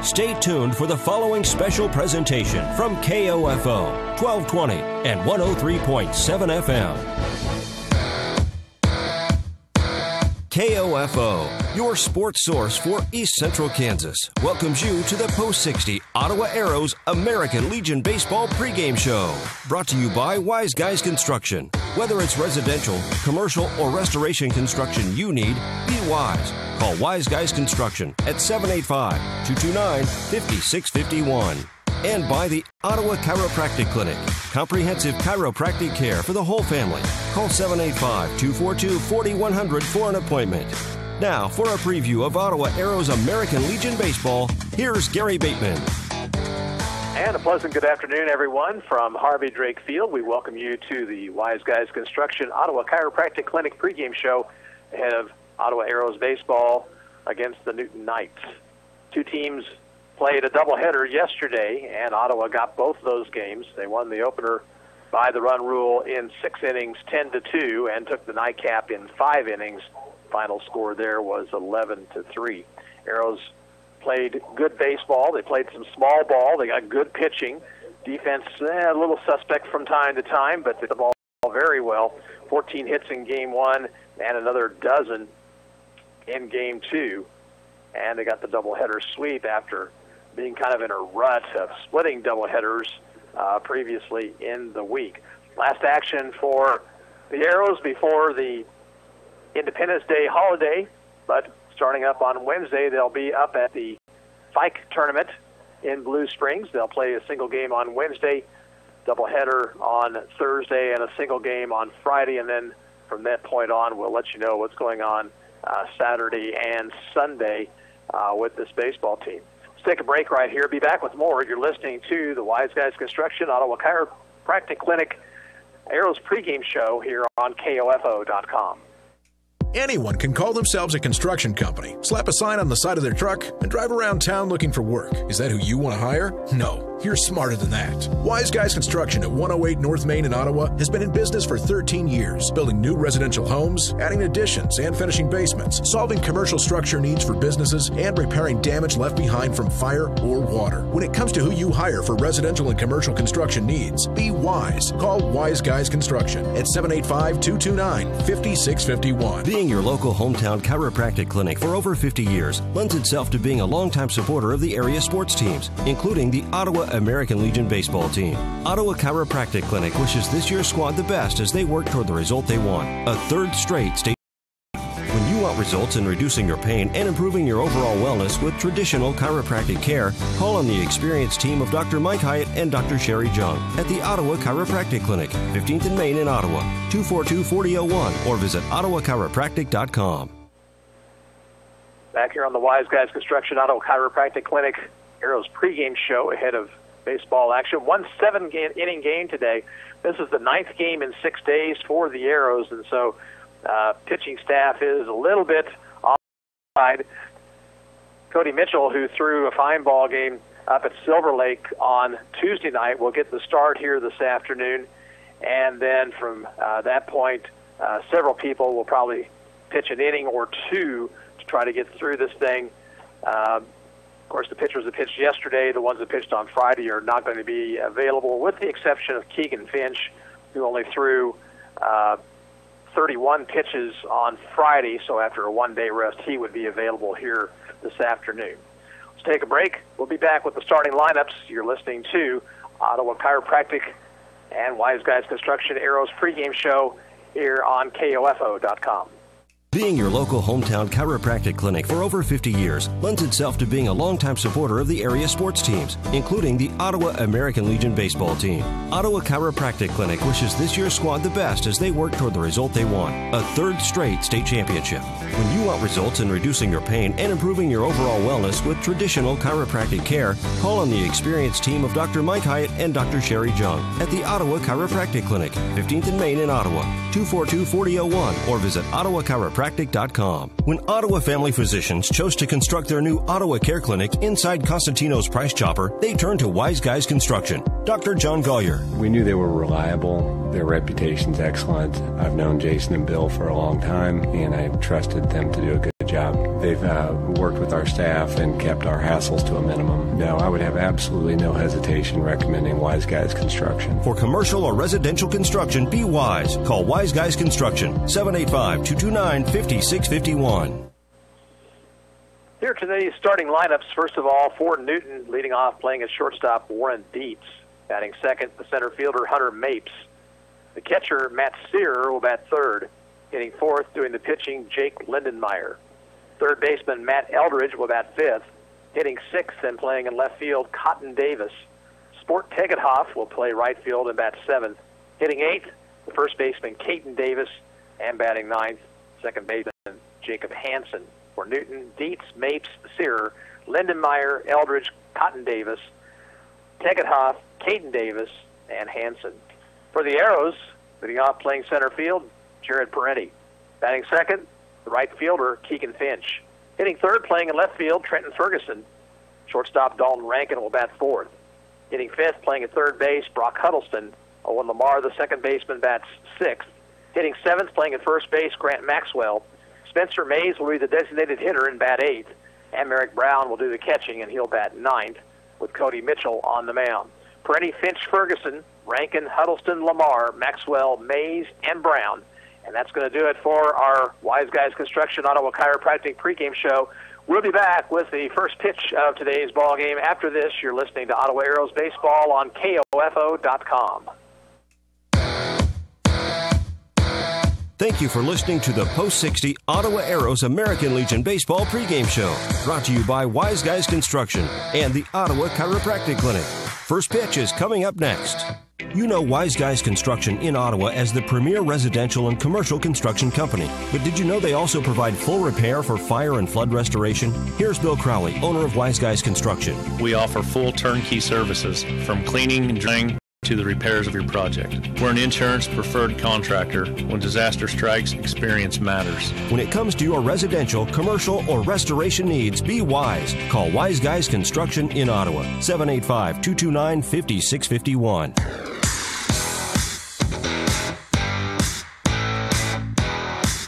Stay tuned for the following special presentation from KOFO 1220 and 103.7 FM. KOFO, your sports source for East Central Kansas, welcomes you to the Post-60 Ottawa Arrows American Legion Baseball pregame show. Brought to you by Wise Guys Construction. Whether it's residential, commercial, or restoration construction you need, be wise. Call Wise Guys Construction at 785-229-5651. And by the Ottawa Chiropractic Clinic. Comprehensive chiropractic care for the whole family. Call 785-242-4100 for an appointment. Now, for a preview of Ottawa Arrows American Legion Baseball, here's Gary Bateman. And a pleasant good afternoon, everyone. From Harvey Drake Field, we welcome you to the Wise Guys Construction Ottawa Chiropractic Clinic pregame show ahead of Ottawa Arrows baseball against the Newton Knights. Two teams played a doubleheader yesterday, and Ottawa got both those games. They won the opener by the run rule in 6 innings, 10-2, and took the nightcap in 5 innings. Final score there was 11-3. Arrows played good baseball. They played some small ball. They got good pitching. Defense, a little suspect from time to time, but they did the ball very well. 14 hits in Game 1 and another dozen in Game 2. And they got the doubleheader sweep after being kind of in a rut of splitting doubleheaders previously in the week. Last action for the Arrows before the Independence Day holiday, but starting up on Wednesday, they'll be up at the Fike tournament in Blue Springs. They'll play a single game on Wednesday, doubleheader on Thursday, and a single game on Friday, and then from that point on, we'll let you know what's going on Saturday and Sunday with this baseball team. Let's take a break right here. Be back with more. You're listening to the Wise Guys Construction Ottawa Chiropractic Clinic Arrows pregame show here on KOFO.com. Anyone can call themselves a construction company, slap a sign on the side of their truck, and drive around town looking for work. Is that who you want to hire? No, you're smarter than that. Wise Guys Construction at 108 North Main in Ottawa has been in business for 13 years, building new residential homes, adding additions and finishing basements, solving commercial structure needs for businesses, and repairing damage left behind from fire or water. When it comes to who you hire for residential and commercial construction needs, be wise. Call Wise Guys Construction at 785-229-5651. Being your local hometown chiropractic clinic for over 50 years lends itself to being a longtime supporter of the area sports teams, including the Ottawa American Legion baseball team. Ottawa Chiropractic Clinic wishes this year's squad the best as they work toward the result they want, a third straight state. When you want results in reducing your pain and improving your overall wellness with traditional chiropractic care, call on the experienced team of Dr. Mike Hyatt and Dr. Sherry Jung at the Ottawa Chiropractic Clinic, 15th and Main in Ottawa, 242-4001, or visit ottawachiropractic.com. Back here on the Wise Guys Construction Ottawa Chiropractic Clinic Arrows pregame show ahead of baseball action. 1 7-inning game today. This is the 9th game in 6 days for the Arrows, and so pitching staff is a little bit offside. Cody Mitchell, who threw a fine ball game up at Silver Lake on Tuesday night, will get the start here this afternoon. And then from that point, several people will probably pitch an inning or two to try to get through this thing. Of course, the pitchers that pitched yesterday, the ones that pitched on Friday, are not going to be available, with the exception of Keegan Finch, who only threw 31 pitches on Friday, so after a one-day rest, he would be available here this afternoon. Let's take a break. We'll be back with the starting lineups. You're listening to Ottawa Chiropractic and Wise Guys Construction Arrows pregame show here on KOFO.com. Being your local hometown chiropractic clinic for over 50 years lends itself to being a longtime supporter of the area sports teams, including the Ottawa American Legion baseball team. Ottawa Chiropractic Clinic wishes this year's squad the best as they work toward the result they want, a third straight state championship. When you want results in reducing your pain and improving your overall wellness with traditional chiropractic care, call on the experienced team of Dr. Mike Hyatt and Dr. Sherry Jung at the Ottawa Chiropractic Clinic, 15th and Main in Ottawa, 242-4001, or visit ottawachiropractic.com. When Ottawa Family Physicians chose to construct their new Ottawa Care Clinic inside Constantino's Price Chopper, they turned to Wise Guys Construction. Dr. John Gollier. We knew they were reliable. Their reputation's excellent. I've known Jason and Bill for a long time, and I trusted them to do a good job. They've worked with our staff and kept our hassles to a minimum. No, I would have absolutely no hesitation recommending Wise Guys Construction. For commercial or residential construction, be wise. Call Wise Guys Construction, 785-229-5651. Here are today's starting lineups. First of all, for Newton, leading off playing as shortstop Warren Dietz. Batting second, the center fielder Hunter Mapes. The catcher, Matt Sear, will bat third. Hitting fourth, doing the pitching, Jake Lindenmeyer. Third baseman, Matt Eldridge, will bat fifth. Hitting sixth and playing in left field, Cotton Davis. Sport Tegethoff will play right field and bat seventh. Hitting eighth, the first baseman, Caton Davis, and batting ninth, second baseman, Jacob Hansen. For Newton, Dietz, Mapes, Sear, Lindenmeyer, Eldridge, Cotton Davis, Tegethoff, Caton Davis, and Hansen. For the Arrows, leading off playing center field, Jared Parenti. Batting second, the right fielder, Keegan Finch. Hitting third, playing in left field, Trenton Ferguson. Shortstop Dalton Rankin will bat fourth. Hitting fifth, playing at third base, Brock Huddleston. Owen Lamar, the second baseman, bats sixth. Hitting seventh, playing at first base, Grant Maxwell. Spencer Mays will be the designated hitter and bat eighth. And Merrick Brown will do the catching, and he'll bat ninth, with Cody Mitchell on the mound. Parenti, Finch, Ferguson, Rankin, Huddleston, Lamar, Maxwell, Mays, and Brown. And that's going to do it for our Wise Guys Construction Ottawa Chiropractic pregame show. We'll be back with the first pitch of today's ball game. After this, you're listening to Ottawa Arrows Baseball on KOFO.com. Thank you for listening to the Post 60 Ottawa Arrows American Legion Baseball pregame show, brought to you by Wise Guys Construction and the Ottawa Chiropractic Clinic. First pitch is coming up next. You know Wise Guys Construction in Ottawa as the premier residential and commercial construction company. But did you know they also provide full repair for fire and flood restoration? Here's Bill Crowley, owner of Wise Guys Construction. We offer full turnkey services, from cleaning and drying to the repairs of your project. We're an insurance preferred contractor. When disaster strikes, experience matters. When it comes to your residential, commercial, or restoration needs, be wise. Call Wise Guys Construction in Ottawa, 785-229-5651.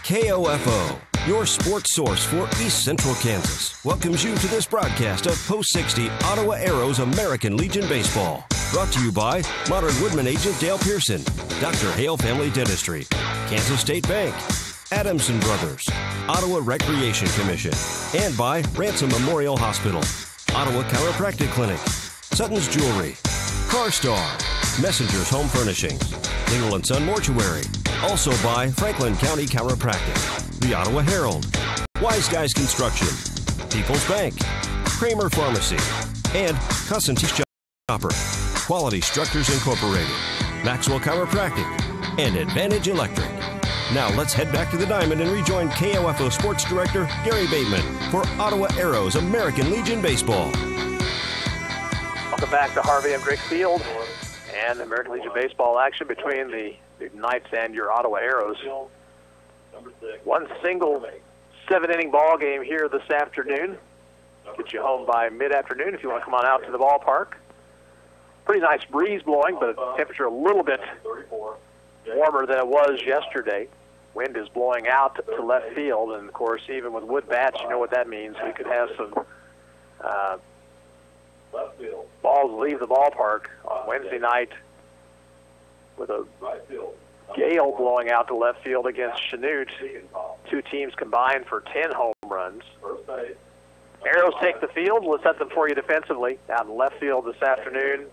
KOFO, your sports source for East Central Kansas, welcomes you to this broadcast of Post 60 Ottawa Arrows American Legion Baseball. Brought to you by Modern Woodman agent Dale Pearson, Dr. Hale Family Dentistry, Kansas State Bank, Adamson Brothers, Ottawa Recreation Commission, and by Ransom Memorial Hospital, Ottawa Chiropractic Clinic, Sutton's Jewelry, CarStar, Messenger's Home Furnishings, Lingle & Son Mortuary, also by Franklin County Chiropractic, the Ottawa Herald, Wise Guys Construction, People's Bank, Kramer Pharmacy, and Custom Shopper, Quality Structures Incorporated, Maxwell Chiropractic, and Advantage Electric. Now let's head back to the Diamond and rejoin KOFO Sports Director Gary Bateman for Ottawa Arrows American Legion Baseball. Welcome back to Harvey M. Drake Field and American Legion Baseball action between the Knights and your Ottawa Arrows. One single 7-inning ball game here this afternoon. Get you home by mid-afternoon if you want to come on out to the ballpark. Pretty nice breeze blowing, but the temperature a little bit warmer than it was yesterday. Wind is blowing out to left field, and of course, even with wood bats, you know what that means. We could have some balls leave the ballpark on Wednesday night with a gale blowing out to left field against Chanute. Two teams combined for 10 home runs. Arrows take the field. We'll set them for you defensively. Out in left field this afternoon,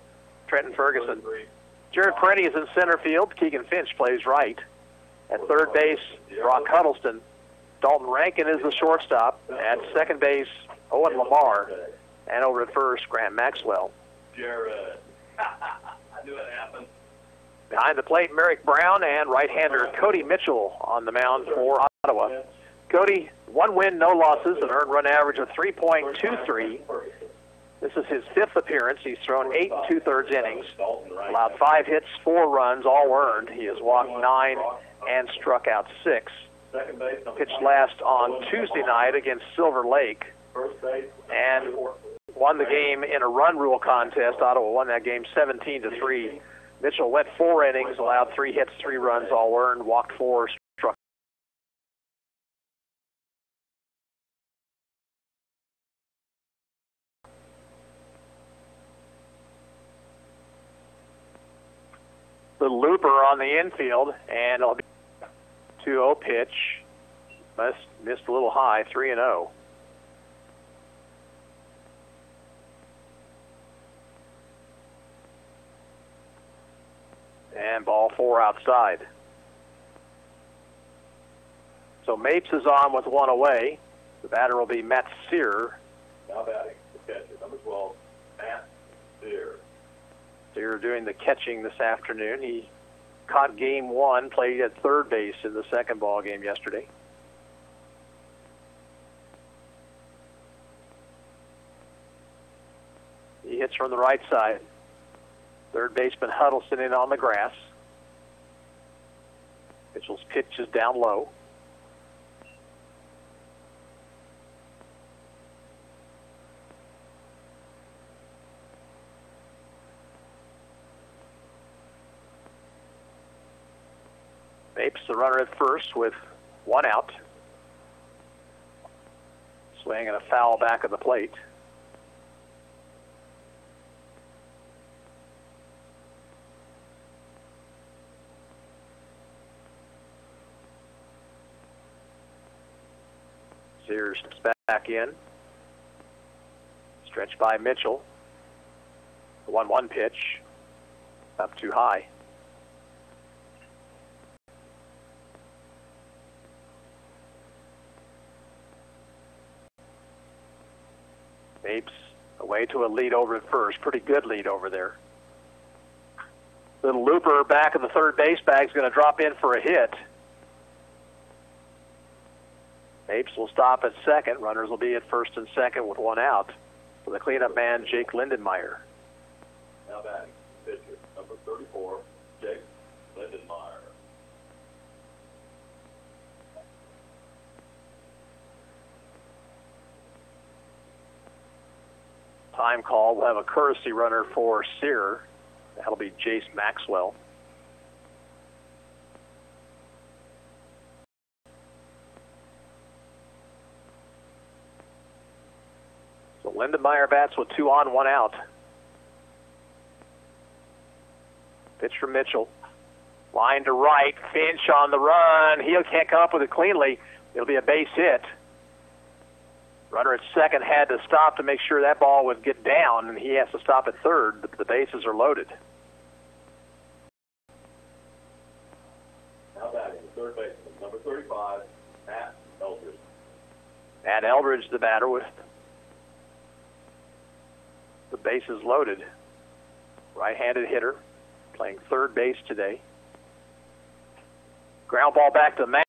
Trenton Ferguson. Jared Parenti is in center field. Keegan Finch plays right. At third base, Brock Huddleston. Dalton Rankin is the shortstop. At second base, Owen Lamar. And over at first, Grant Maxwell. Jared. I knew it happened. Behind the plate, Merrick Brown and right-hander Cody Mitchell on the mound for Ottawa. Cody, 1 win, no losses, an earned run average of 3.23. This is his 5th appearance. He's thrown 8 2/3 innings, allowed 5 hits, 4 runs, all earned. He has walked 9 and struck out 6. Pitched last on Tuesday night against Silver Lake and won the game in a run rule contest. Ottawa won that game 17-3. Mitchell went 4 innings, allowed 3 hits, 3 runs, all earned, walked 4, Little looper on the infield, and it'll be 2-0 pitch. Missed a little high, 3-0. And ball 4 outside. So Mapes is on with 1 away. The batter will be Matt Sear. Now batting, the catcher, number 12, Matt Sear. Sear doing the catching this afternoon. He caught game 1, played at third base in the second ball game yesterday. He hits from the right side. Third baseman Huddleston in on the grass. Mitchell's pitch is down low. Mapes the runner at first with 1 out. Swing and a foul back of the plate. Sears steps back in. Stretched by Mitchell. The 1-1 pitch. Up too high. Mapes away to a lead over at first. Pretty good lead over there. Little looper back in the third base bag is going to drop in for a hit. Mapes will stop at second. Runners will be at first and second with 1 out for the cleanup man, Jake Lindenmeyer. Now batting, pitcher, number 34, Jake Lindenmeyer. Time call. We'll have a courtesy runner for Sear. That'll be Jace Maxwell. So Lindenmeyer bats with 2 on, 1 out. Pitch from Mitchell. Line to right. Finch on the run. He can't come up with it cleanly. It'll be a base hit. Runner at second had to stop to make sure that ball would get down, and he has to stop at third. The bases are loaded. Now batting, the third baseman, number 35, Matt Eldridge. Matt Eldridge, the batter, with the bases loaded. Right-handed hitter, playing third base today. Ground ball back to Matt.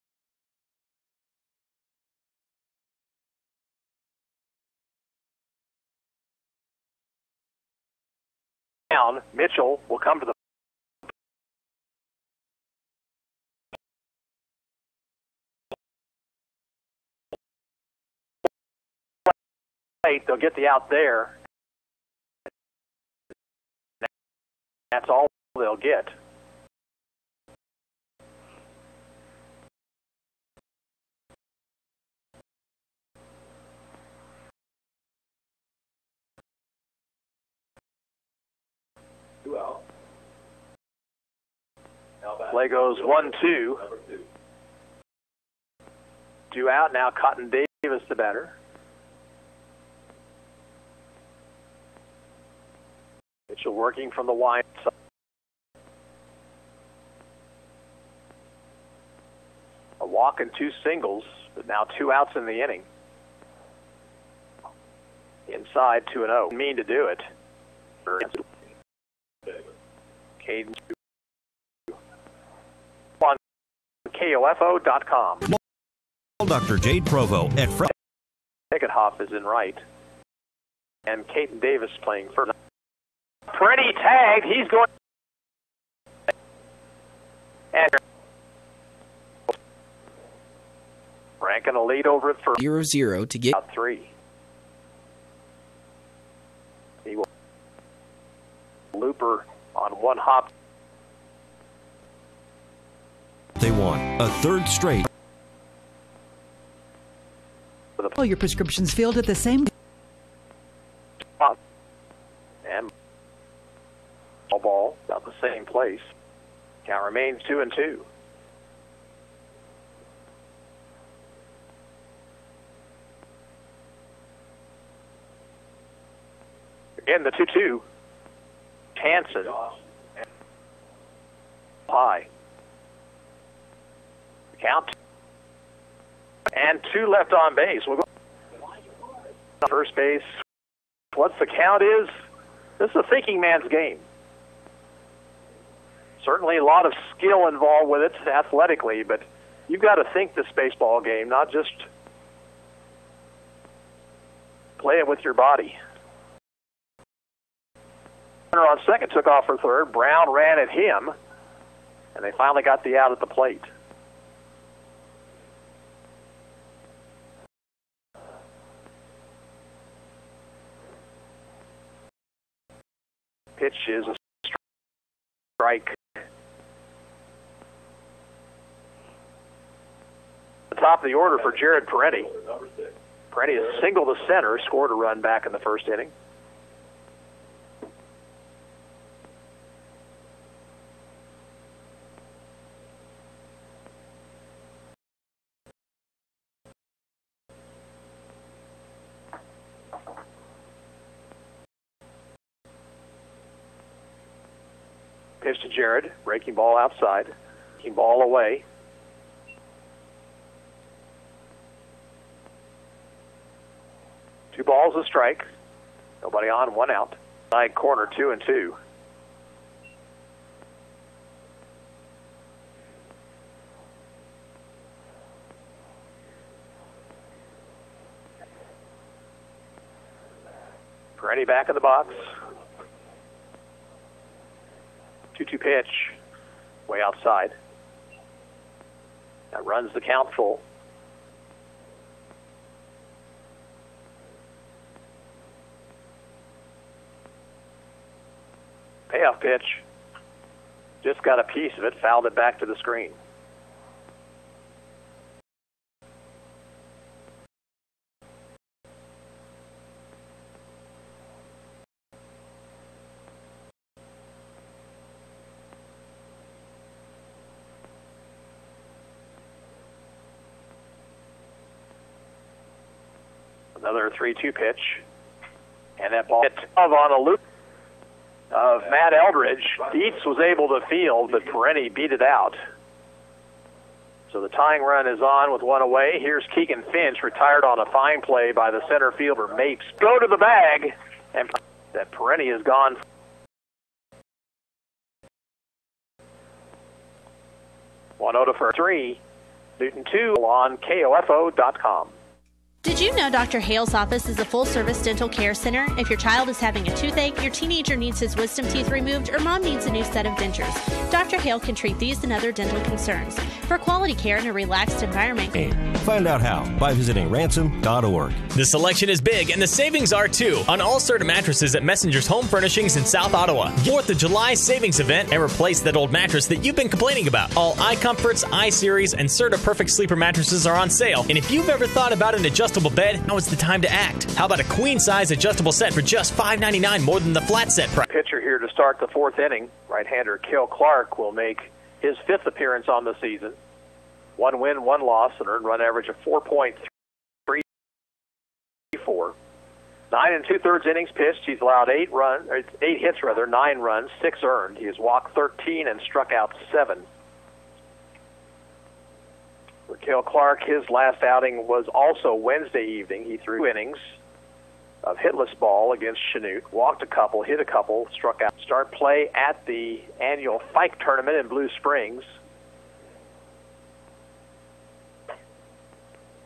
Mitchell will come to the plate. They'll get the out there. That's all they'll get. Out. Play goes 1-2. 2 out. Now Cotton Davis, the batter. Mitchell working from the wide side. A walk and 2 singles, but now 2 outs in the inning. Inside 2-0. Mean to do it. Caden on KOFO.com. Dr. Jade Provo at Tickethoff is in right. And Caden Davis playing first. Pretty tagged. He's going. And ranking a lead over at first. 0-0 to get out 3. He will looper on 1 hop. They won a third straight. All your prescriptions filled at the same And ball about the same place. Count remains 2-2. Again, the 2-2. Hansen. High. Count. And 2 left on base. We'll go first base. What's the count is? This is a thinking man's game. Certainly a lot of skill involved with it athletically, but you've got to think this baseball game, not just play it with your body. Runner on second took off for third. Brown ran at him, and they finally got the out at the plate. Pitch is a strike. The top of the order for Jared Parenti. Parenti is single to center, scored a run back in the first inning. Pitch to Jared, breaking ball outside, breaking ball away. Two balls, a strike. Nobody on, one out. Side corner, 2-2. Parenti back in the box. 2-2 pitch, way outside. That runs the count full. Payoff pitch. Just got a piece of it, fouled it back to the screen. Another 3-2 pitch. And that ball hit on a loop of Matt Eldridge. Dietz was able to field, but Parenti beat it out. So the tying run is on with one away. Here's Keegan Finch, retired on a fine play by the center fielder Mapes. Go to the bag, and that Parenti is gone. One out for 3. Newton 2 on KOFO.com. Did you know Dr. Hale's office is a full-service dental care center? If your child is having a toothache, your teenager needs his wisdom teeth removed, or mom needs a new set of dentures, Dr. Hale can treat these and other dental concerns. For quality care in a relaxed environment. Find out how by visiting ransom.org. The selection is big, and the savings are too, on all Serta mattresses at Messenger's Home Furnishings in South Ottawa. 4th of July savings event and replace that old mattress that you've been complaining about. All iComforts, iSeries, and Serta Perfect Sleeper mattresses are on sale, and if you've ever thought about an adjustable bed, now is the time to act. How about a queen-size adjustable set for just $5.99 more than the flat set price? Pitcher here to start the 4th inning. Right-hander Cale Clark will make his 5th appearance on the season. 1 win, 1 loss, an earned run average of 4.34. 9 2/3 innings pitched. He's allowed 8 hits, 9 runs, 6 earned. He has walked 13 and struck out 7. For Cale Clark, his last outing was also Wednesday evening. He threw 2 innings of hitless ball against Chanute, walked a couple, hit a couple, struck out. Start play at the annual Fike tournament in Blue Springs.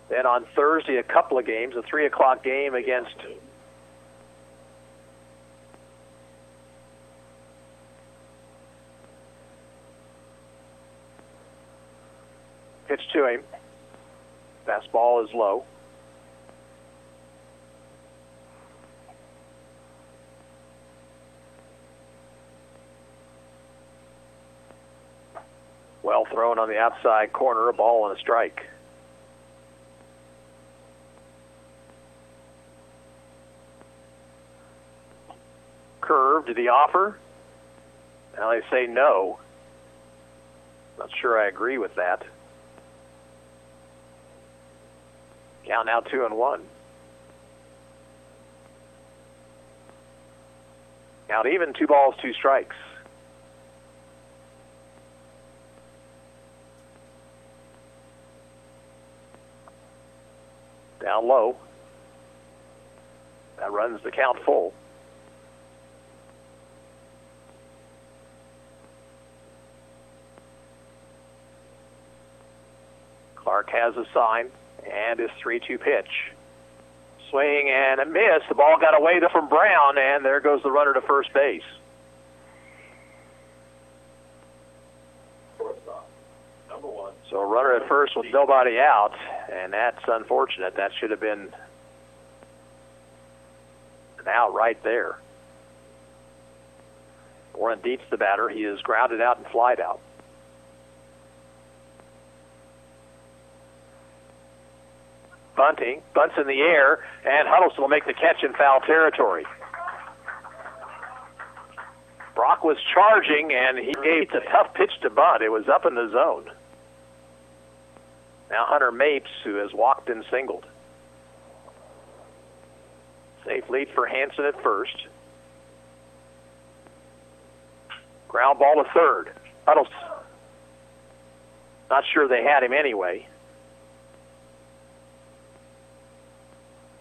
Then on Thursday, a couple of games, a 3 o'clock game against pitch to him. Fastball is low. Well thrown on the outside corner, a ball and a strike. Curve, did he offer? Now they say no. Not sure I agree with that. Count now 2-1. Count even, 2 balls, 2 strikes. Down low. That runs the count full. Clark has a sign and his 3-2 pitch. Swing and a miss. The ball got away from Brown, and there goes the runner to first base. Number 1. So a runner at first with nobody out, and that's unfortunate. That should have been an out right there. Warren Dietz, the batter. He is grounded out and flied out. Bunting, bunts in the air, and Huddleston will make the catch in foul territory. Brock was charging, and he gave a tough pitch to bunt. It was up in the zone. Now Hunter Mapes, who has walked and singled. Safe lead for Hanson at first. Ground ball to third. Huddleston. Not sure they had him anyway.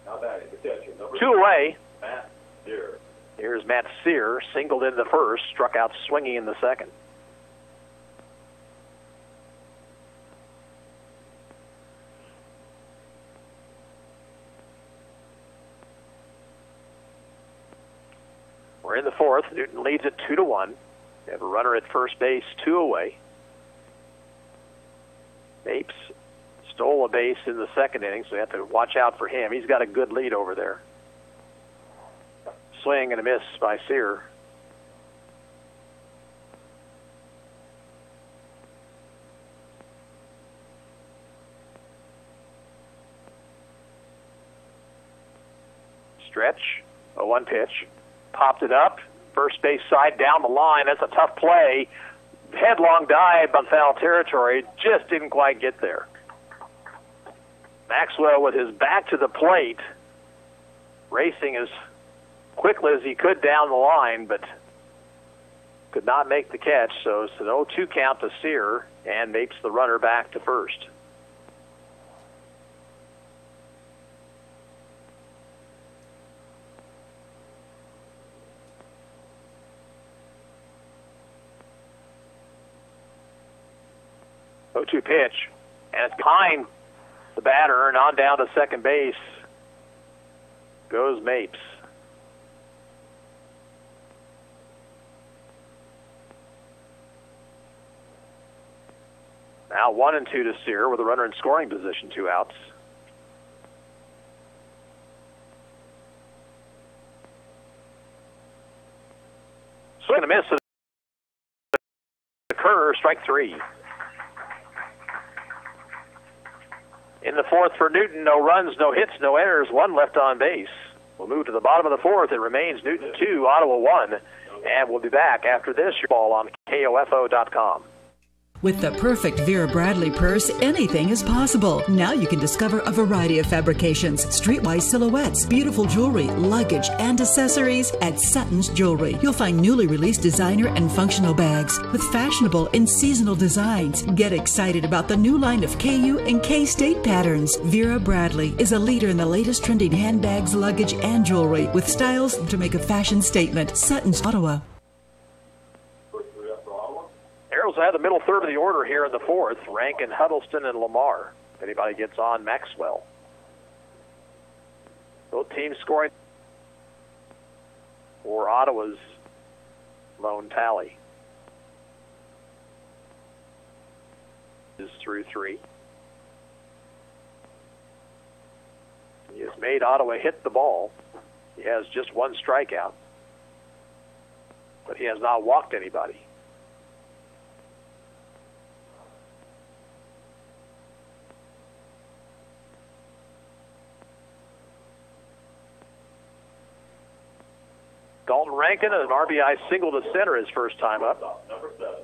Now batting the catcher. Number 2 away. Matt Deere. Here's Matt Sear, singled in the first, struck out swinging in the second. We're in the fourth. Newton leads it 2-1. They have a runner at first base, 2 away. Mapes stole a base in the second inning, so you have to watch out for him. He's got a good lead over there. Swing and a miss by Sear. Stretch, a 1 pitch. Popped it up, first base side down the line. That's a tough play. Headlong dive on foul territory, just didn't quite get there. Maxwell with his back to the plate, racing as quickly as he could down the line, but could not make the catch. So it's an 0-2 count to Sear, and makes the runner back to first. Pitch, and it's behind the batter, and on down to second base goes Mapes. Now 1-2 to Sear with a runner in scoring position, 2 outs. Swing and a miss. Occur, strike 3. In the fourth for Newton, no runs, no hits, no errors, 1 left on base. We'll move to the bottom of the fourth. It remains Newton 2, Ottawa 1, and we'll be back after this ball on KOFO.com. With the perfect Vera Bradley purse, anything is possible. Now you can discover a variety of fabrications, streetwise silhouettes, beautiful jewelry, luggage, and accessories at Sutton's Jewelry. You'll find newly released designer and functional bags with fashionable and seasonal designs. Get excited about the new line of KU and K-State patterns. Vera Bradley is a leader in the latest trending handbags, luggage, and jewelry with styles to make a fashion statement. Sutton's, Ottawa. Arrows have the middle third of the order here in the fourth. Rankin, Huddleston, and Lamar. If anybody gets on, Maxwell. Both teams scoring for Ottawa's lone tally is through 3. He has made Ottawa hit the ball. He has just 1 strikeout, but he has not walked anybody. Dalton Rankin, an RBI single to center his first time up. Number 7,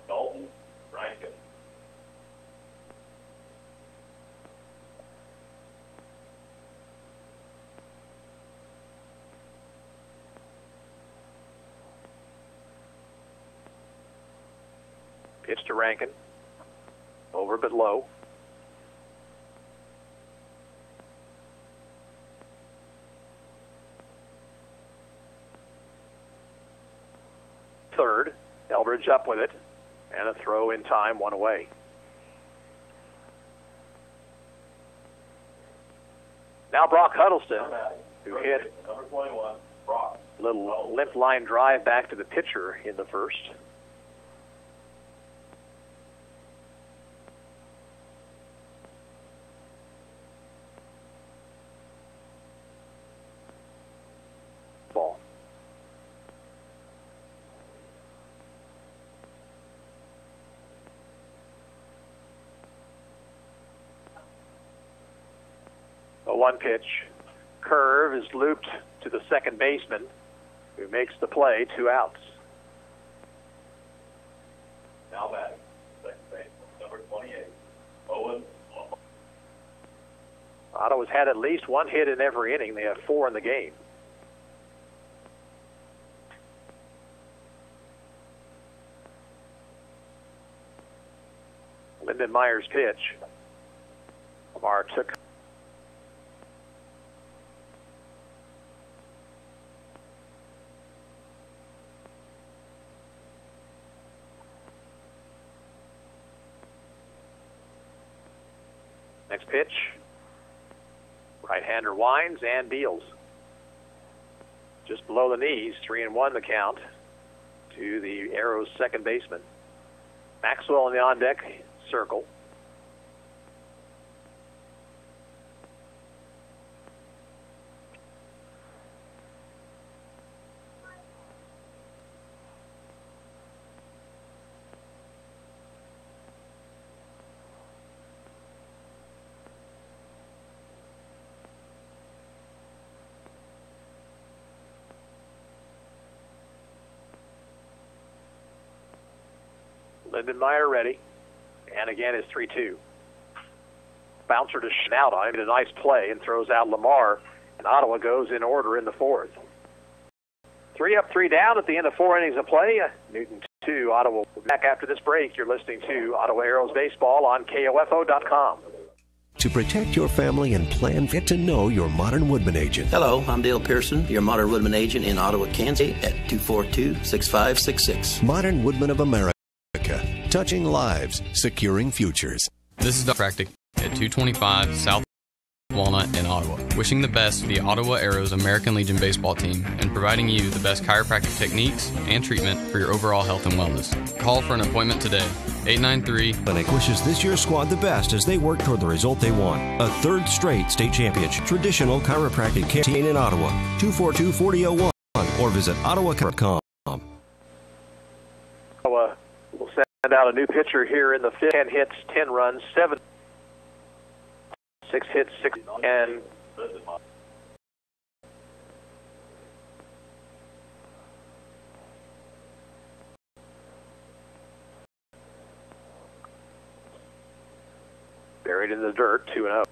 Dalton Rankin. Pitch to Rankin. Over but low. Third, Eldridge up with it, and a throw in time, one away. Now Brock Huddleston, who hit Number 21, Brock. a little limp line drive back to the pitcher in the first. Ball. A one pitch curve is looped to the second baseman, who makes the play, 2 outs. Now batting, second baseman, number 28, Owen. Ottawa's had at least one hit in every inning. They have 4 in the game. Lyndon Meyer's pitch. Lamar took. Next pitch. Right-hander winds and deals. Just below the knees, 3-1 the count to the Arrows' second baseman. Maxwell in the on-deck circle. Lyndon Meyer ready. And again is 3-2. Bouncer to Schnaut on him. Did a nice play and throws out Lamar. And Ottawa goes in order in the fourth. 3 up, 3 down at the end of 4 innings of play. Newton 2. Ottawa back after this break. You're listening to Ottawa Arrows Baseball on KOFO.com. To protect your family and plan, get to know your Modern Woodman agent. Hello, I'm Dale Pearson, your Modern Woodman agent in Ottawa, Kansas at 242-6566. Modern Woodman of America. Touching lives, securing futures. This is Doug Practic at 225 South Walnut in Ottawa, wishing the best for the Ottawa Arrows American Legion baseball team and providing you the best chiropractic techniques and treatment for your overall health and wellness. Call for an appointment today. 893. Clinic wishes this year's squad the best as they work toward the result they want. A third straight state championship. Traditional chiropractic care team in Ottawa. 242-4001 or visit ottawa.com. Ottawa will send out a new pitcher here in the fifth. 10 hits, 10 runs, 7. 6 hits, 6 and buried in the dirt, 2-0.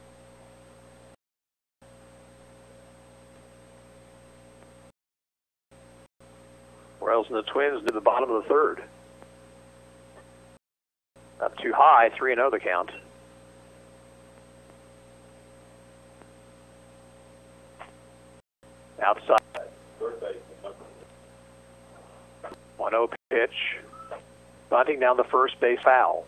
Royals and the Twins to the bottom of the third. Up too high, 3-0 the count. Outside. 1-0 pitch. Bunting down the first base, foul.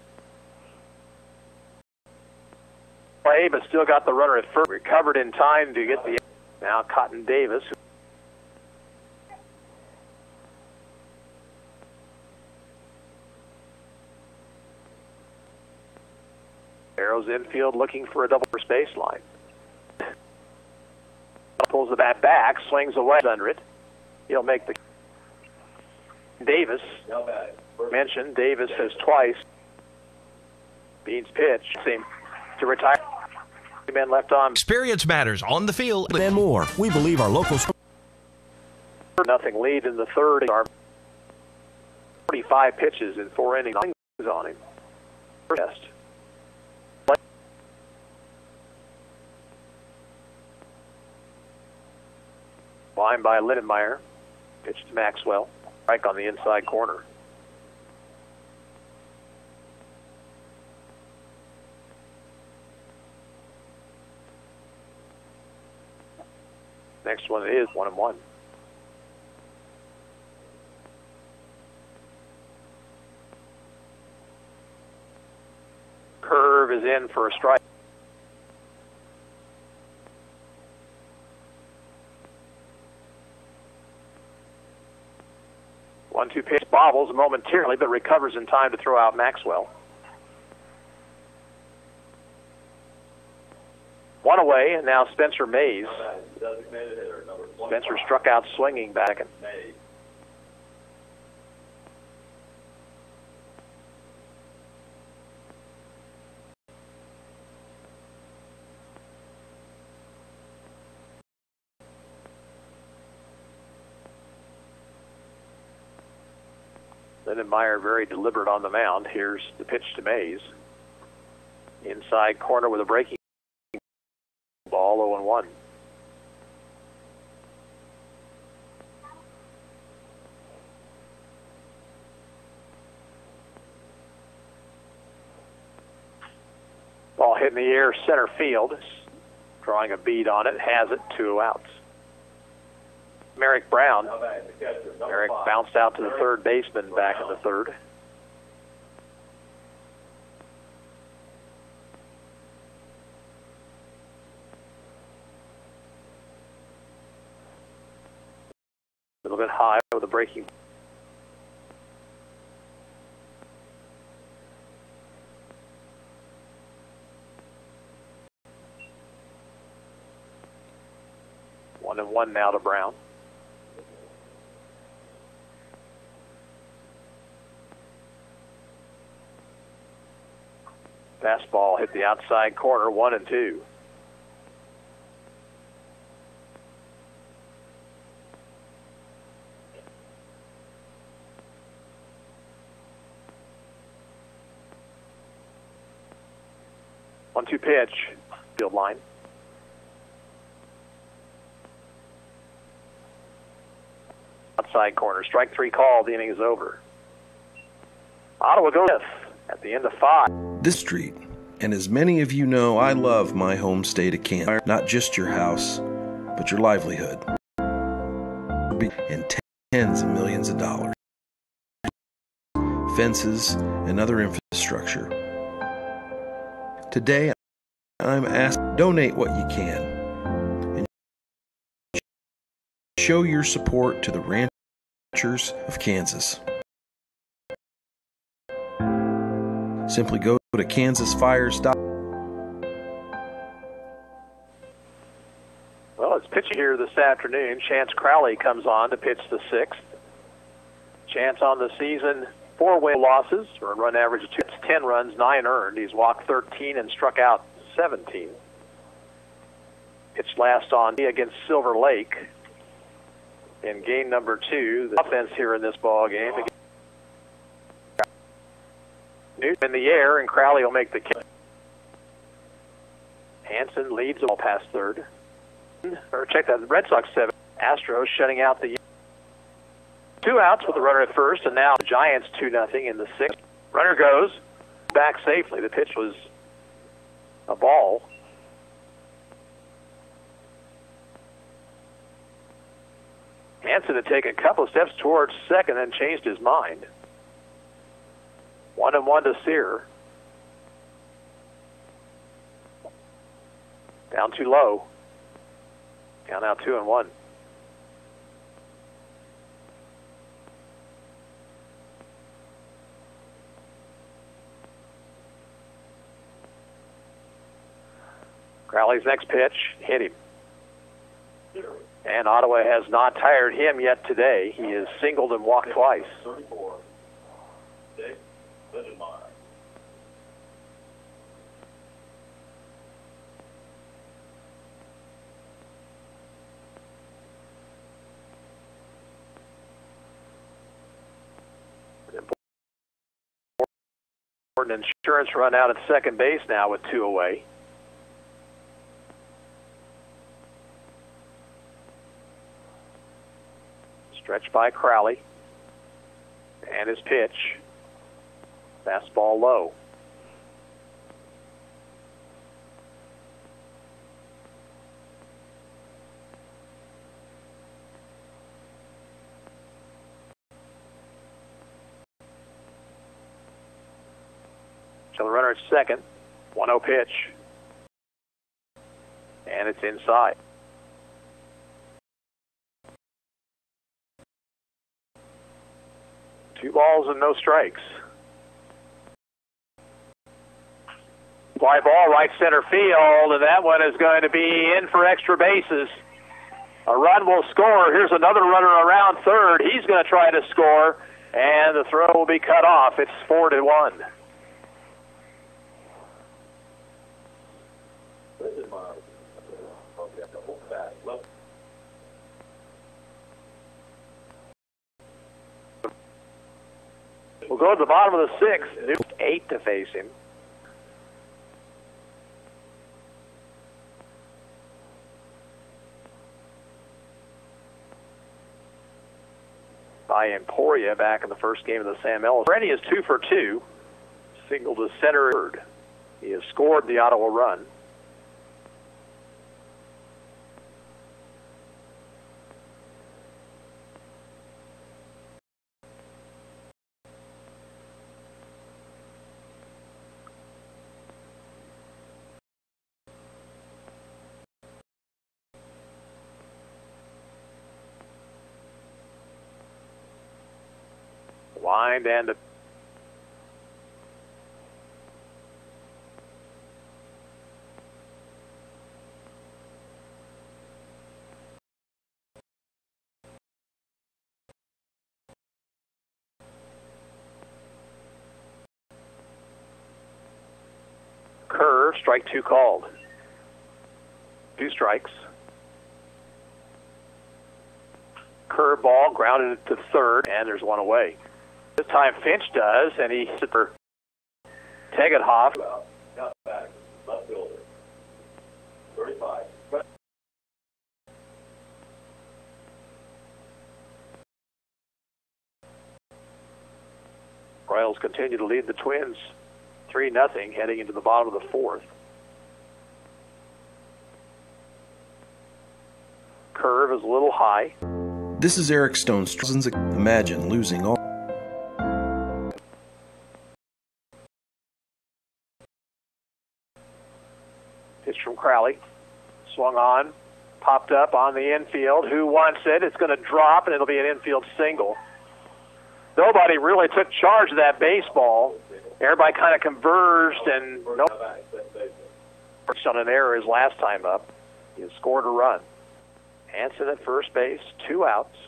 Play, but still got the runner at first. Recovered in time to get the. Now Cotton Davis. Arrows infield looking for a double first baseline. Pulls the bat back, swings away under it. He'll make the. Davis, mentioned, Davis has twice. Beans pitch, seem to retire. Men left on. Experience matters on the field. And more. We believe our local. Nothing lead in the third. 45 pitches in 4 innings on him. Best. Line by Lindenmeyer. Pitch to Maxwell. Strike on the inside corner. Next one is 1-1. Curve is in for a strike. 1-2 pitch bobbles momentarily, but recovers in time to throw out Maxwell. One away, and now Spencer Mays. Spencer struck out swinging back. Lindenmeyer very deliberate on the mound. Here's the pitch to Mays. Inside corner with a breaking ball, 0-1. Ball hit in the air, center field. Drawing a bead on it, has it, 2 outs. Merrick Brown. Merrick bounced out to the third baseman back in the third. A little bit high with a breaking. One and one now to Brown. Fastball hit the outside corner, 1-2. One-two pitch, field line. Outside corner, strike 3 call. The inning is over. Ottawa goes at the end of 5. This street, and as many of you know, I love my home state of Kansas. Not just your house, but your livelihood. And tens of millions of dollars. Fences and other infrastructure. Today, I'm asked to donate what you can and show your support to the ranchers of Kansas. Simply go to kansasfires.com. Well, it's pitching here this afternoon. Chance Crowley comes on to pitch the 6th. Chance on the season, 4 win losses, or a run average of 10 runs, 9 earned. He's walked 13 and struck out 17. Pitched last on against Silver Lake in game number 2. The offense here in this ball game. Newton in the air, and Crowley will make the kick. Hansen leads the ball past third. Or check that, the Red Sox 7. Astros shutting out the 2 outs with the runner at first, and now the Giants 2-0 in the 6th. Runner goes back safely. The pitch was a ball. Hansen had taken a couple of steps towards second and changed his mind. 1-1 to Sear. Down too low. Down now 2-1. Crowley's next pitch hit him. And Ottawa has not tired him yet today. He has singled and walked twice. 34. Dick Lindenmeyer. An insurance run out at second base now with 2 away. Stretched by Crowley. And his pitch. Fastball low. So the runner at second. 1-0 pitch. And it's inside. Two balls and no strikes. Fly ball right center field, and that one is going to be in for extra bases. A run will score. Here's another runner around third. He's going to try to score, and the throw will be cut off. It's 4-1. We'll go to the bottom of the sixth. Newt 8 to face him. By Emporia back in the first game of the Sam Ellis. Rennie is 2 for 2. Single to center third. He has scored the Ottawa run. Wind and a curve, strike 2 called. 2 strikes. Curve ball grounded to third, and there's one away. This time Finch does, and he hits it for Tegethoff. Out back, left fielder. 35. Royals continue to lead the Twins 3-0 heading into the bottom of the fourth. Curve is a little high. This is Eric Stone. Imagine losing all. Pitch from Crowley. Swung on. Popped up on the infield. Who wants it? It's going to drop, and it'll be an infield single. Nobody really took charge of that baseball. Everybody kind of converged, and nobody on an error his last time up. He has scored a run. Hanson at first base, 2 outs.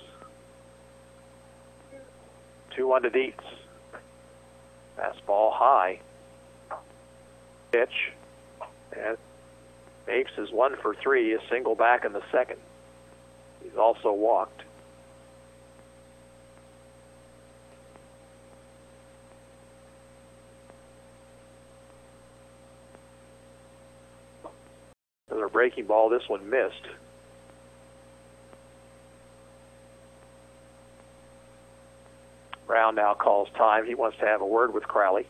2-1 to Dietz. Fastball high. Pitch. And Mapes is 1 for 3, a single back in the second. He's also walked. Another breaking ball, this one missed. Brown now calls time. He wants to have a word with Crowley.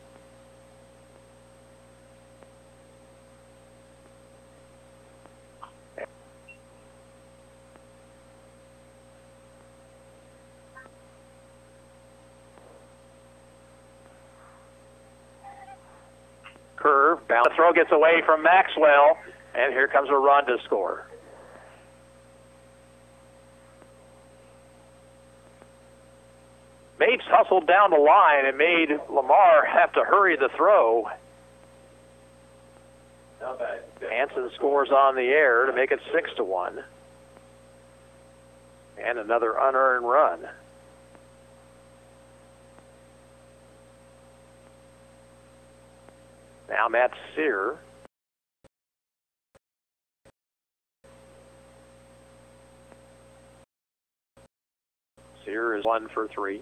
Curve, bounce. The throw gets away from Maxwell, and here comes a run to score. Mapes hustled down the line and made Lamar have to hurry the throw. Hanson scores on the air to make it 6-1. And another unearned run. Now Matt Sear. Sear is 1 for 3.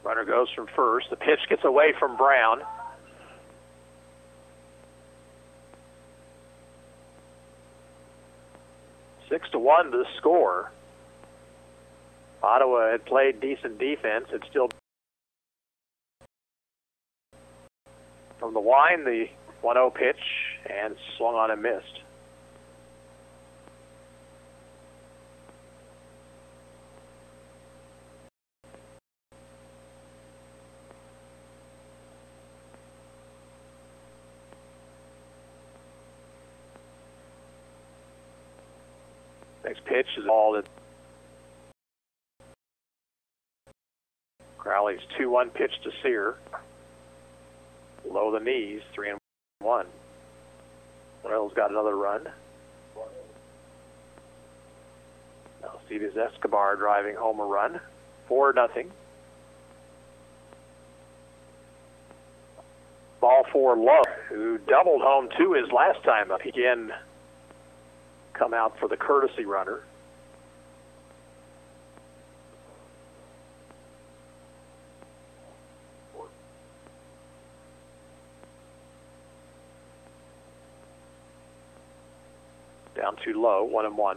Runner goes from first. The pitch gets away from Brown. Six to 1 to score. Ottawa had played decent defense. It's still from the line. The 1-0 pitch, and swung on and missed. Next pitch is all that Crowley's 2-1 pitch to Sear. Below the knees, 3-1. Morel's got another run. Now Stevens Escobar driving home a run. 4-0. Ball for Lowe, who doubled home 2 his last time up. He again come out for the courtesy runner. Down too low, 1-1.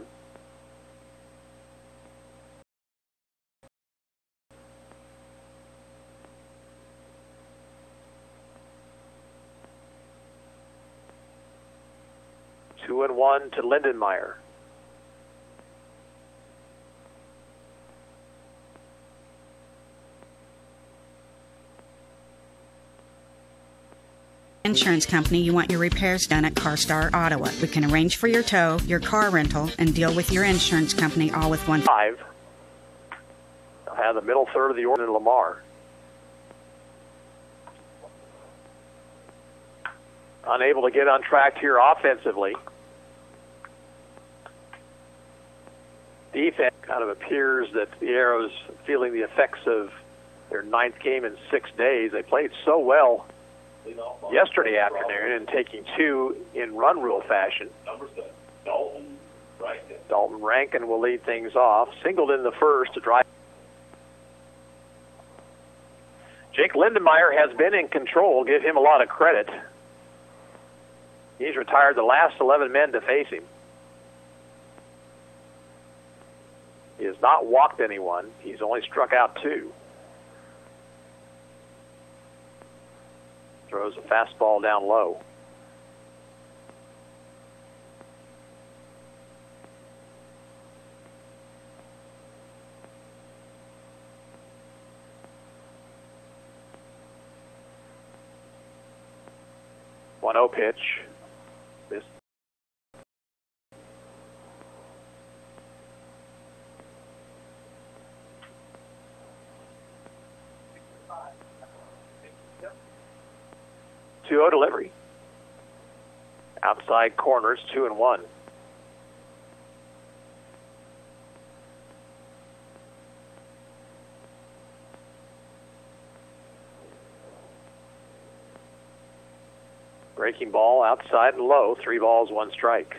Two and one to Lindenmeyer. Insurance company, you want your repairs done at CarStar Ottawa. We can arrange for your tow, your car rental, and deal with your insurance company all with one. 5. They'll have the middle third of the order in Lamar. Unable to get on track here offensively. Defense kind of appears that the Arrows feeling the effects of their 9th game in 6 days. They played so well yesterday afternoon and taking 2 in run rule fashion. Dalton Rankin will lead things off. Singled in the first to drive. Jake Lindenmeyer has been in control. Give him a lot of credit. He's retired the last 11 men to face him. He has not walked anyone. He's only struck out 2. Throws a fastball down low. One 0 pitch. This. Two-0 delivery. Outside corners, 2-1. Breaking ball outside and low, 3 balls, 1 strike.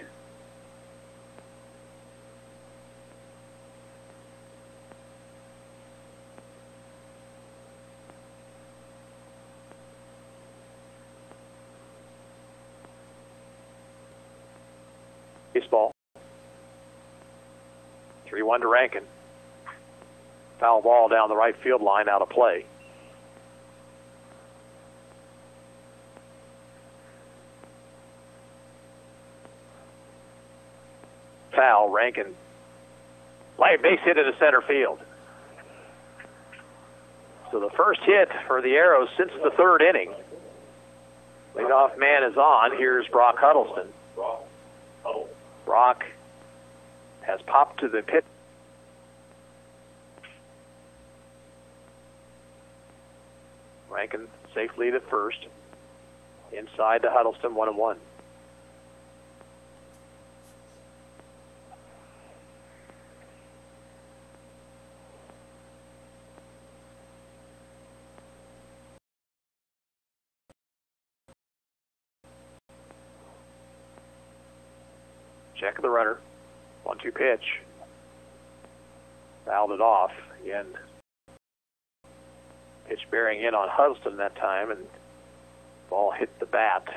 Baseball. 3-1 to Rankin. Foul ball down the right field line, out of play. Foul, Rankin. Light base hit into center field. So the first hit for the Arrows since the 3rd inning. Leadoff man is on. Here's Brock Huddleston. Brock has popped to the pit. Rankin safe lead at first. Inside to Huddleston, 1-1. Check of the runner. 1-2 pitch. Fouled it off. Again, pitch bearing in on Huddleston that time, and ball hit the bat.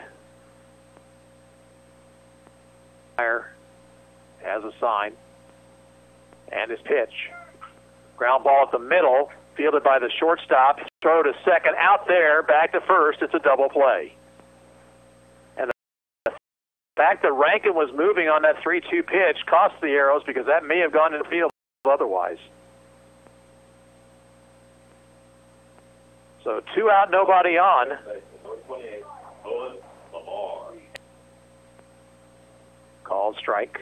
Fire has a sign. And his pitch. Ground ball at the middle, fielded by the shortstop. Throw to second, out there, back to first. It's a double play. fact that Rankin was moving on that 3-2 pitch cost the Arrows because that may have gone in the field otherwise. So 2 out, nobody on. Called strike.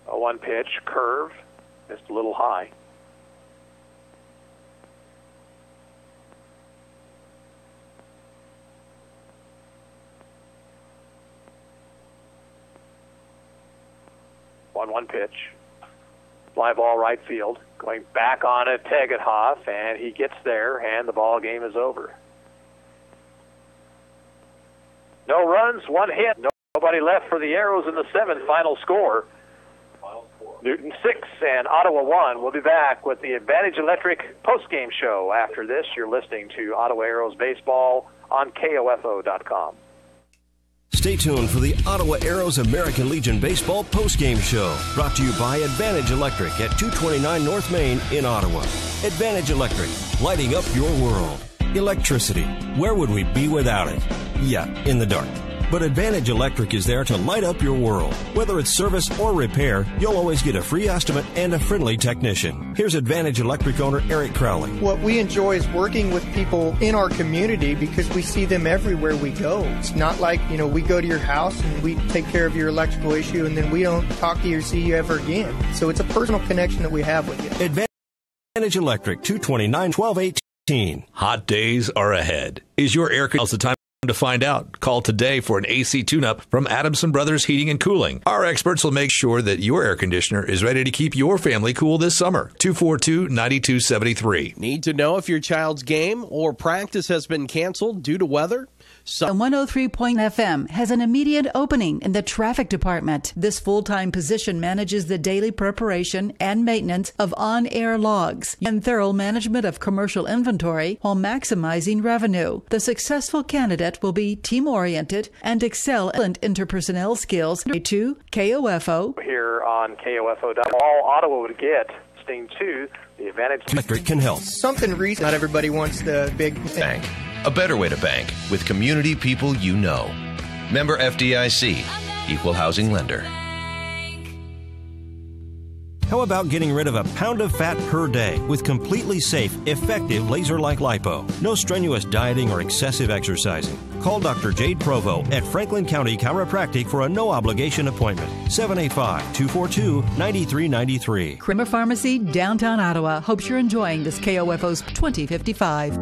A 1 pitch, curve, missed a little high. One pitch. Fly ball right field. Going back on it, Tegethoff, and he gets there, and the ball game is over. No runs, 1 hit. Nobody left for the Arrows in the 7th. Final score. Newton 6 and Ottawa 1. We'll be back with the Advantage Electric postgame show. After this, you're listening to Ottawa Arrows baseball on KOFO.com. Stay tuned for the Ottawa Arrows American Legion Baseball postgame show, brought to you by Advantage Electric at 229 North Main in Ottawa. Advantage Electric, lighting up your world. Electricity, where would we be without it? Yeah, in the dark. But Advantage Electric is there to light up your world. Whether it's service or repair, you'll always get a free estimate and a friendly technician. Here's Advantage Electric owner Eric Crowley. What we enjoy is working with people in our community because we see them everywhere we go. It's not like, we go to your house and we take care of your electrical issue and then we don't talk to you or see you ever again. So it's a personal connection that we have with you. Advantage Electric, 229-1218. Hot days are ahead. Is your air conditioner the time to find out? Call today for an AC tune-up from Adamson Brothers Heating and Cooling. Our experts will make sure that your air conditioner is ready to keep your family cool this summer. 242-9273. Need to know if your child's game or practice has been canceled due to weather? 103.FM has an immediate opening in the traffic department. This full-time position manages the daily preparation and maintenance of on-air logs and thorough management of commercial inventory while maximizing revenue. The successful candidate will be team-oriented and excel in interpersonnel skills. To KOFO. Here on KOFO, all Ottawa would get, Sting 2, the Advantage Electric can help. Something recent. Not everybody wants the big bank. A better way to bank with community people you know. Member FDIC, Equal Housing Lender. How about getting rid of a pound of fat per day with completely safe, effective laser-like lipo? No strenuous dieting or excessive exercising. Call Dr. Jade Provo at Franklin County Chiropractic for a no-obligation appointment. 785-242-9393. Kramer Pharmacy, downtown Ottawa. Hopes you're enjoying this KOFO's 2055.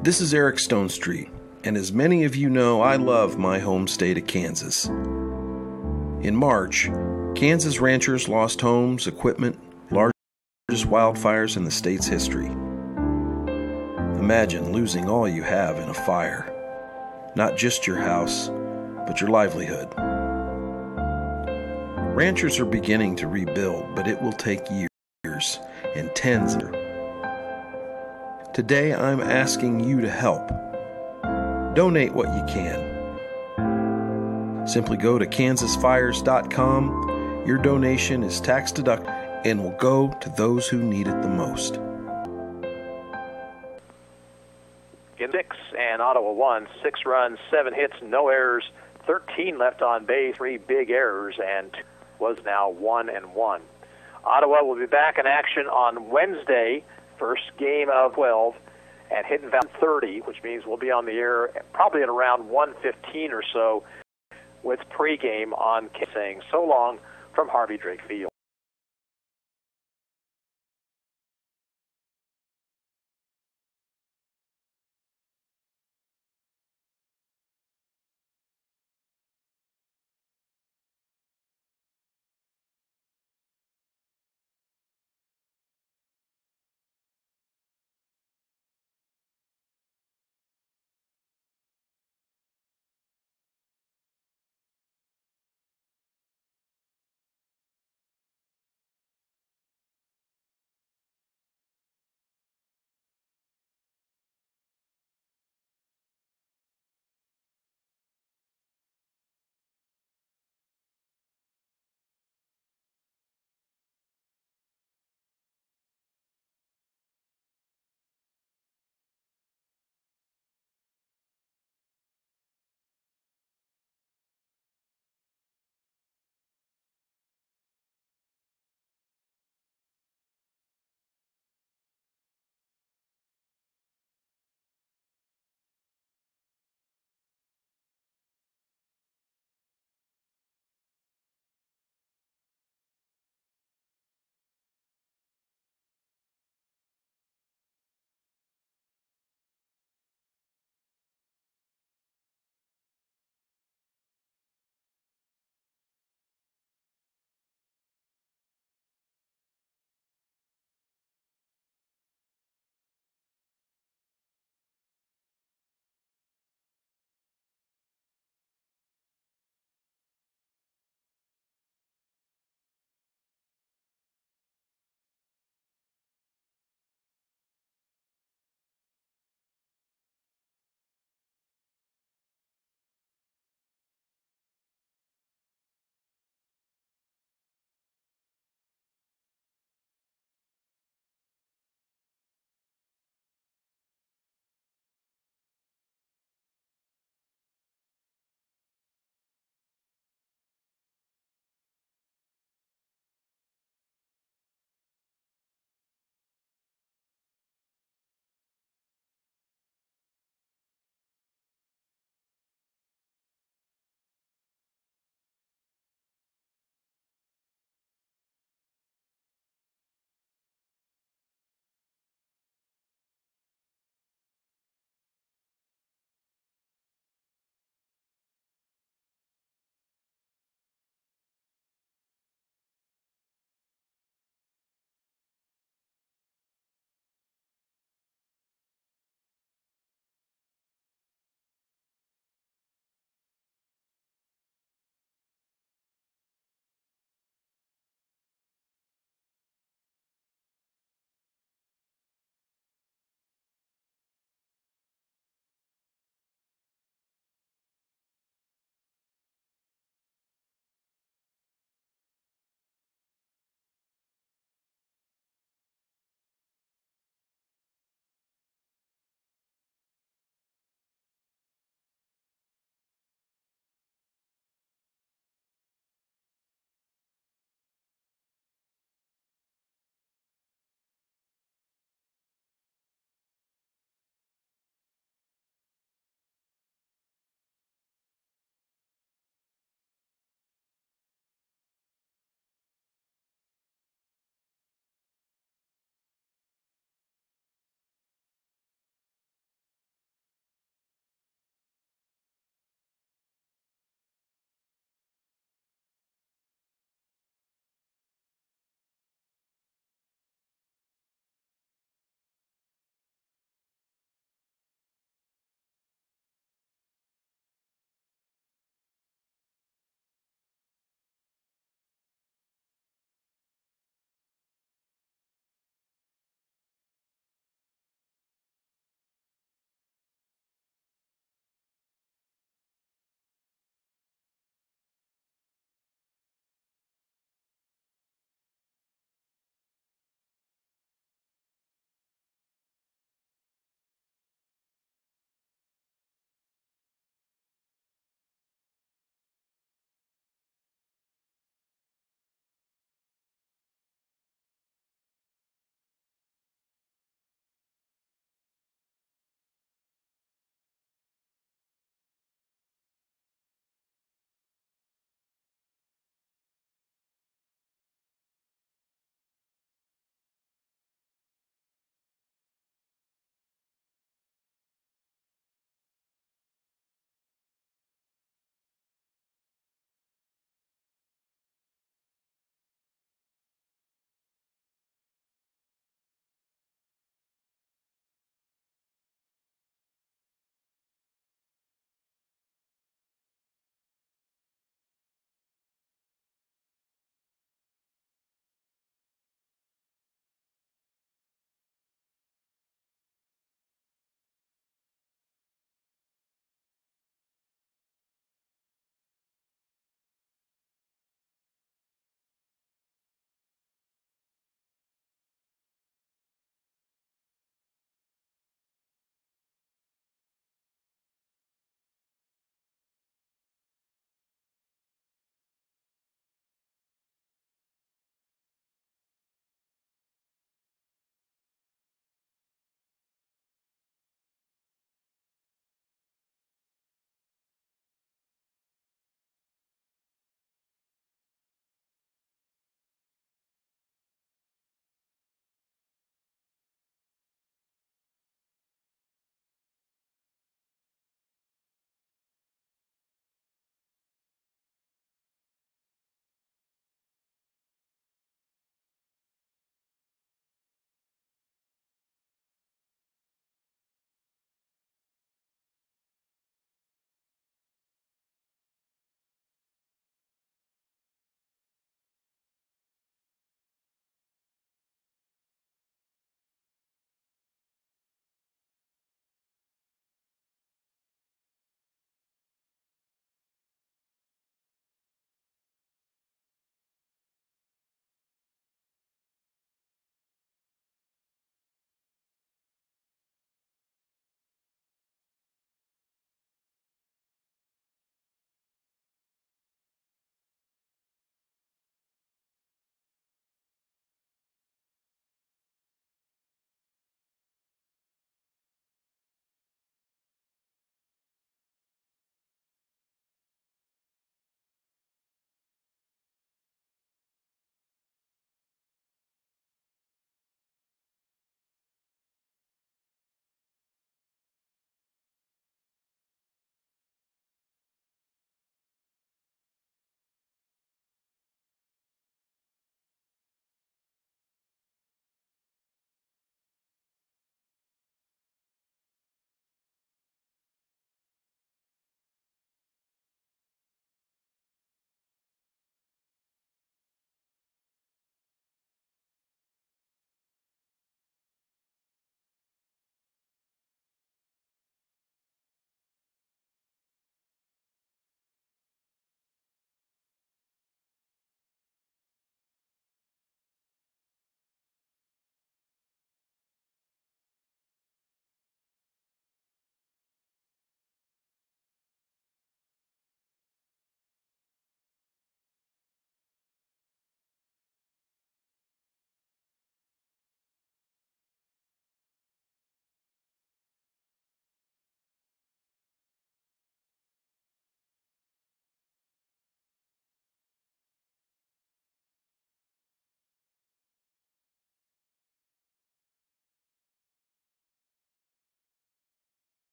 This is Eric Stone Street, and as many of you know, I love my home state of Kansas. In March, Kansas ranchers lost homes, equipment, largest wildfires in the state's history. Imagine losing all you have in a fire. Not just your house, but your livelihood. Ranchers are beginning to rebuild, but it will take years and tens of years. Today, I'm asking you to help. Donate what you can. Simply go to kansasfires.com. Your donation is tax deductible and will go to those who need it the most. In 6 and Ottawa 1, 6 runs, 7 hits, no errors, 13 left on base, 3 big errors, and was now 1-1. Ottawa will be back in action on Wednesday. First game of 12 at Hidden Valley 30, which means we'll be on the air probably at around 1:15 or so with pregame on saying so long from Harvey Drake Field.